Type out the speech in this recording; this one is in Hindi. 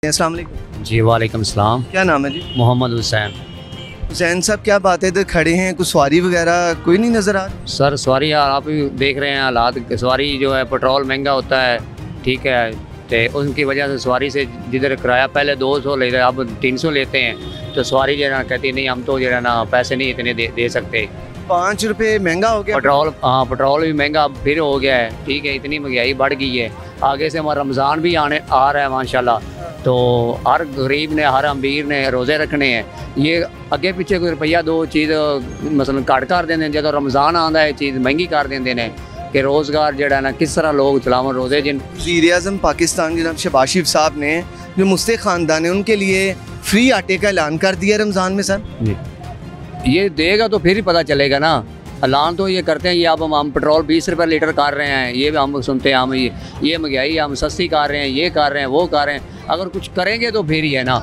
अस्सलाम वालेकुम। जी वालेकुम सलाम। क्या नाम है जी? मोहम्मद हुसैन। हुसैन साहब, क्या बात है, इधर खड़े हैं, कुछ सवारी वगैरह कोई नहीं नज़र आ रही? सर सवारी यार आप भी देख रहे हैं हालात, सवारी जो है पेट्रोल महंगा होता है, ठीक है, तो उनकी वजह से सवारी से जिधर किराया पहले 200 ले रहे अब 300 लेते हैं, तो सवारी जो है ना कहती नहीं हम तो जो है ना पैसे नहीं इतने दे सकते। 5 रुपये महंगा हो गया पेट्रोल, हाँ पेट्रोल भी महंगा फिर हो गया है, ठीक है, इतनी महंगाई बढ़ गई है। आगे से हमारा रमज़ान भी आ रहा है माशाल्लाह, तो हर गरीब ने हर अमीर ने रोज़े रखने हैं। ये अगे पीछे कोई रुपया दो चीज़ मसलन घट कर देंगे, जो रमज़ान आता है चीज़ महंगी कर देंगे ने कि रोज़गार जड़ा ना किस तरह लोग चलावन रोज़े। जिन वज़ीर-ए-आज़म पाकिस्तान जनाब शहबाज शरीफ साहब ने जो मुस्लिम ख़ानदान है उनके लिए फ्री आटे का ऐलान कर दिया रमज़ान में। सर ये देगा तो फिर ही पता चलेगा ना। ऐलान तो ये करते हैं, ये अब हम पेट्रोल 20 रुपये लीटर कर रहे हैं, ये भी हम सुनते हैं, हम ये महंगाई हम सस्ती कर रहे हैं, ये कर रहे हैं, वो कर रहे हैं। अगर कुछ करेंगे तो फिर ही है ना।